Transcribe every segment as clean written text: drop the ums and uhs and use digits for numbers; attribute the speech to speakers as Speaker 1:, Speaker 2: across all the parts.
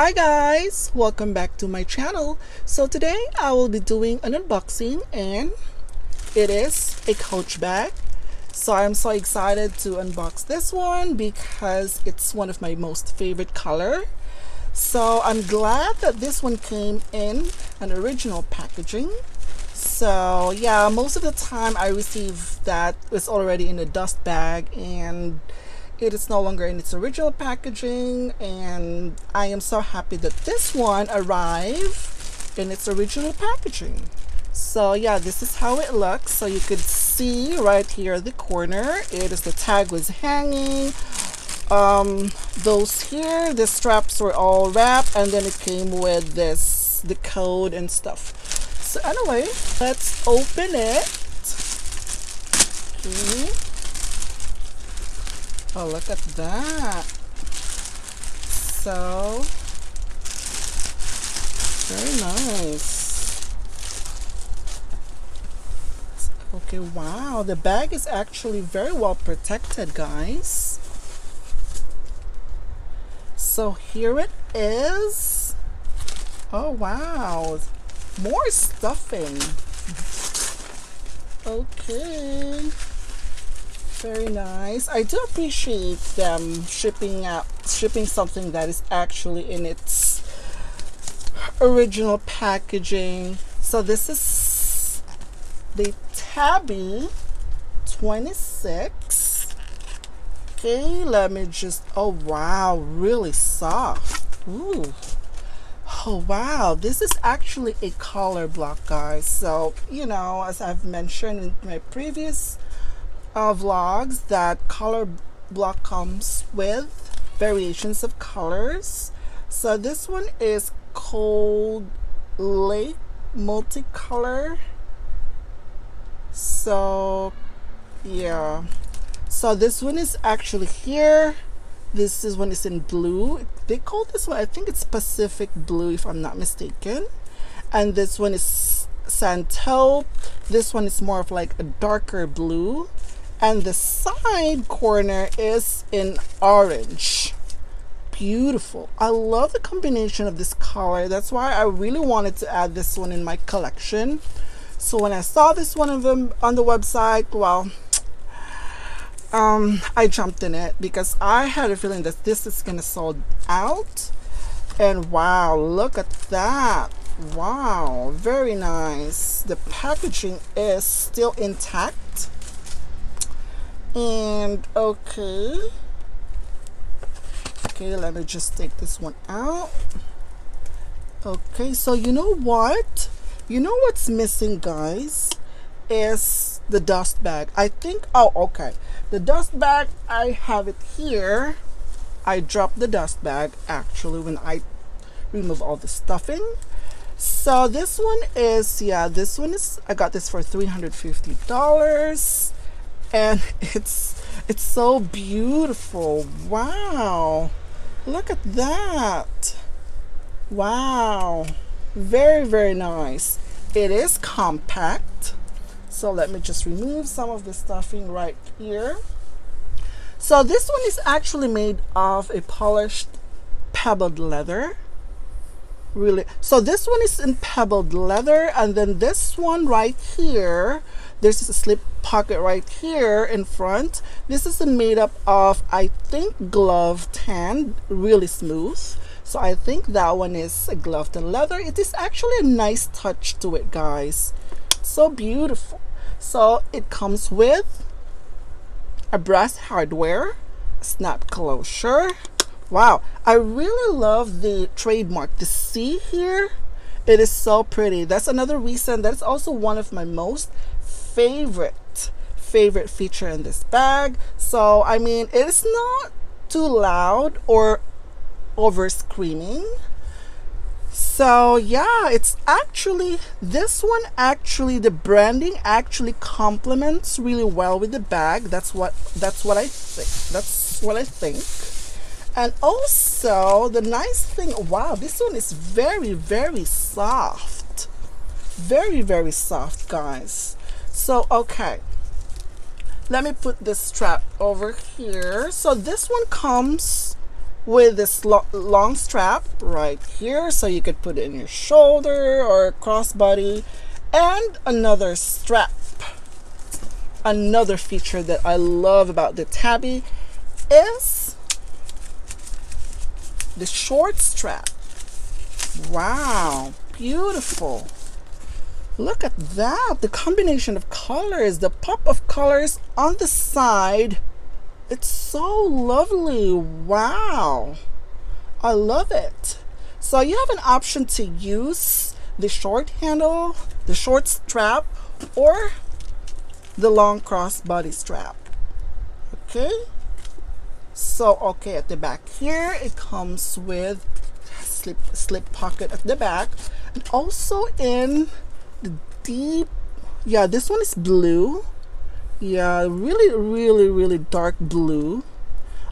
Speaker 1: Hi guys, welcome back to my channel. So today I will be doing an unboxing and it is a Coach bag. So I'm so excited to unbox this one because it's one of my most favorite color. So I'm glad that this one came in an original packaging. So yeah, most of the time I receive that it's already in a dust bag and it is no longer in its original packaging, and I am so happy that this one arrived in its original packaging. So yeah, this is how it looks. So you could see right here at the corner, it is the tag was hanging. Those here, the straps were all wrapped, and then it came with this, the code and stuff. So anyway, let's open it. Okay. Oh, look at that. So, very nice. Okay, wow. The bag is actually very well protected, guys. So here it is. Oh, wow. More stuffing. Okay. Very nice. I do appreciate them shipping something that is actually in its original packaging. So this is the Tabby 26. Okay, let me just, oh wow, really soft. Ooh. Oh wow, this is actually a color block, guys. So, you know, as I've mentioned in my previous vlogs, that color block comes with variations of colors. So this one is called Lake Multicolor. So yeah, so this one is actually here. This is one is in blue. They call this one, I think it's Pacific blue if I'm not mistaken, and this one is Sand-Taupe. This one is more of like a darker blue, and the side corner is in orange. Beautiful. I love the combination of this color. That's why I really wanted to add this one in my collection. So when I saw this one of them on the website, well, I jumped in it because I had a feeling that this is gonna sold out. And wow, look at that. Wow, very nice. The packaging is still intact. And okay, let me just take this one out. Okay, so you know what's missing, guys, is the dust bag. I think, oh okay, the dust bag, I have it here. I dropped the dust bag actually when I remove all the stuffing. So this one is, yeah, this one is, I got this for $350. And it's so beautiful. Wow, look at that. Wow, very, very nice. It is compact. So let me just remove some of the stuffing right here. So this one is actually made of a polished pebbled leather. Really, so this one is in pebbled leather, and then this one right here, there's a slip pocket right here in front. This is made up of, I think, glove tan, really smooth. So I think that one is a gloved leather. It is actually a nice touch to it, guys. So beautiful. So it comes with a brass hardware, snap closure. Wow, I really love the trademark, the C here. It is so pretty. That's another reason. That's also one of my most favorite feature in this bag. So I mean, it is not too loud or over screaming. So yeah, it's actually, this one actually, the branding actually complements really well with the bag. That's what I think. And also the nice thing, wow, this one is very, very soft. Very, very soft, guys. So okay, let me put this strap over here. So this one comes with this long strap right here, so you could put it in your shoulder or crossbody. And another strap, another feature that I love about the Tabby is the short strap. Wow, beautiful. Look at that, the combination of colors, the pop of colors on the side. It's so lovely. Wow, I love it. So you have an option to use the short handle, the short strap, or the long crossbody strap. Okay, so okay, at the back here it comes with slip pocket at the back, and also in the deep, yeah, this one is blue. Yeah, really dark blue.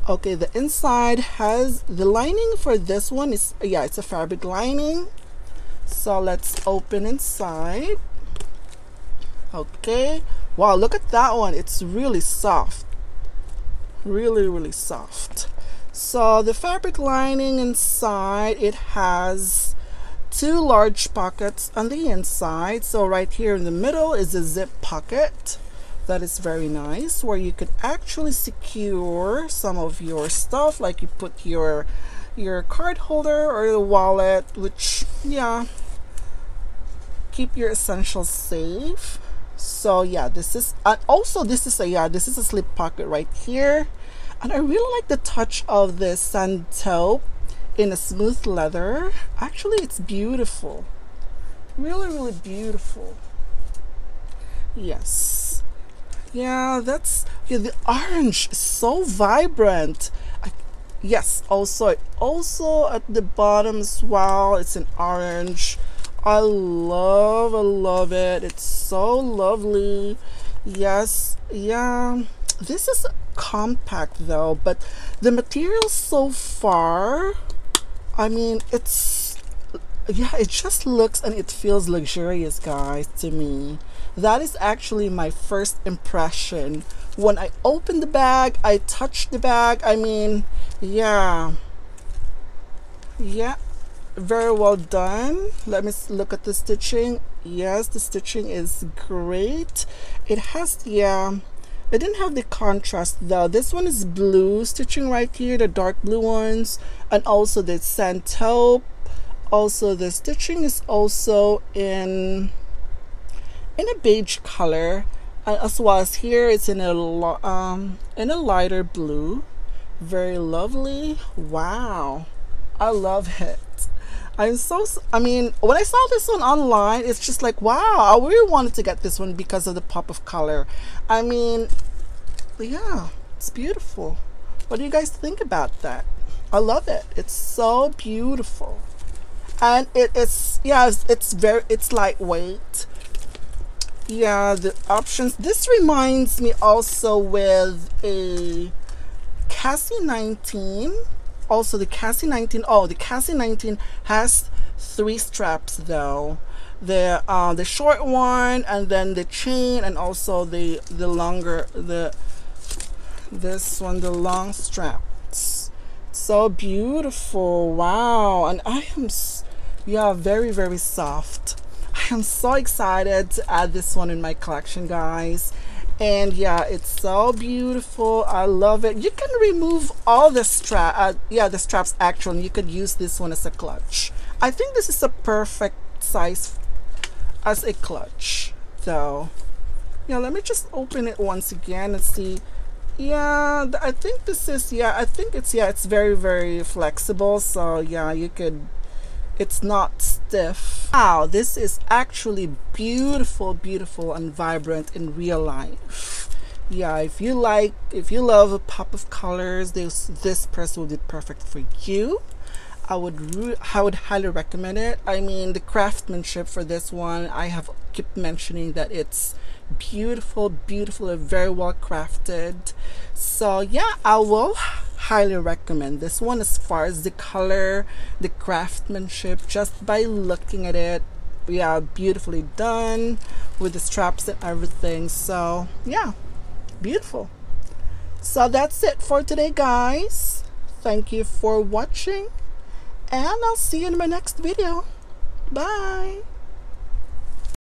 Speaker 1: Okay, the inside has the lining for this one is, yeah, it's a fabric lining. So let's open inside. Okay, wow, look at that one. It's really soft, really soft. So the fabric lining inside, it has two large pockets on the inside. So right here in the middle is a zip pocket. That is very nice, where you could actually secure some of your stuff, like you put your card holder or the wallet, which, yeah, keep your essentials safe. So yeah, this is, and also this is a, yeah, this is a slip pocket right here. And I really like the touch of this sand taupe in a smooth leather. Actually, it's beautiful, really beautiful. Yes. Yeah, that's, yeah, the orange is so vibrant. Yes, also at the bottom as well, it's an orange. I love it. It's so lovely. Yes, yeah, this is compact though, but the material so far, I mean, it's, yeah, it just looks and it feels luxurious, guys, to me. That is actually my first impression. When I opened the bag, I touched the bag, I mean, yeah, very well done. Let me look at the stitching. Yes, the stitching is great. It has, yeah, it didn't have the contrast though. This one is blue stitching right here, the dark blue ones, and also the sand taupe. Also the stitching is also in a beige color, as well as here it's in a lighter blue. Very lovely. Wow, I love it. I mean, when I saw this one online, it's just like, wow, I really wanted to get this one because of the pop of color. I mean, yeah, it's beautiful. What do you guys think about that? I love it. It's so beautiful. And it's, yeah, it's lightweight. Yeah, the options. This reminds me also with a Cassie 19. Also the Cassie 19, oh, the Cassie 19 has 3 straps though. The short one, and then the chain, and also the longer, this one, the long straps. So beautiful. Wow. And I am, yeah, very soft. I am so excited to add this one in my collection, guys. And yeah, it's so beautiful. I love it. You can remove all the the straps actually, and you could use this one as a clutch. I think this is a perfect size as a clutch though. Yeah, let me just open it once again and see. Yeah, I think this is, yeah, I think it's, yeah, it's very flexible. So yeah, you could, it's not stiff. Wow, this is actually beautiful and vibrant in real life. Yeah, if you love a pop of colors, this purse will be perfect for you. I would highly recommend it. I mean, the craftsmanship for this one, I have kept mentioning that it's beautiful and very well crafted. So yeah, I will highly recommend this one as far as the color, the craftsmanship, just by looking at it. Yeah, beautifully done with the straps and everything. So yeah, beautiful. So that's it for today, guys. Thank you for watching, and I'll see you in my next video. Bye.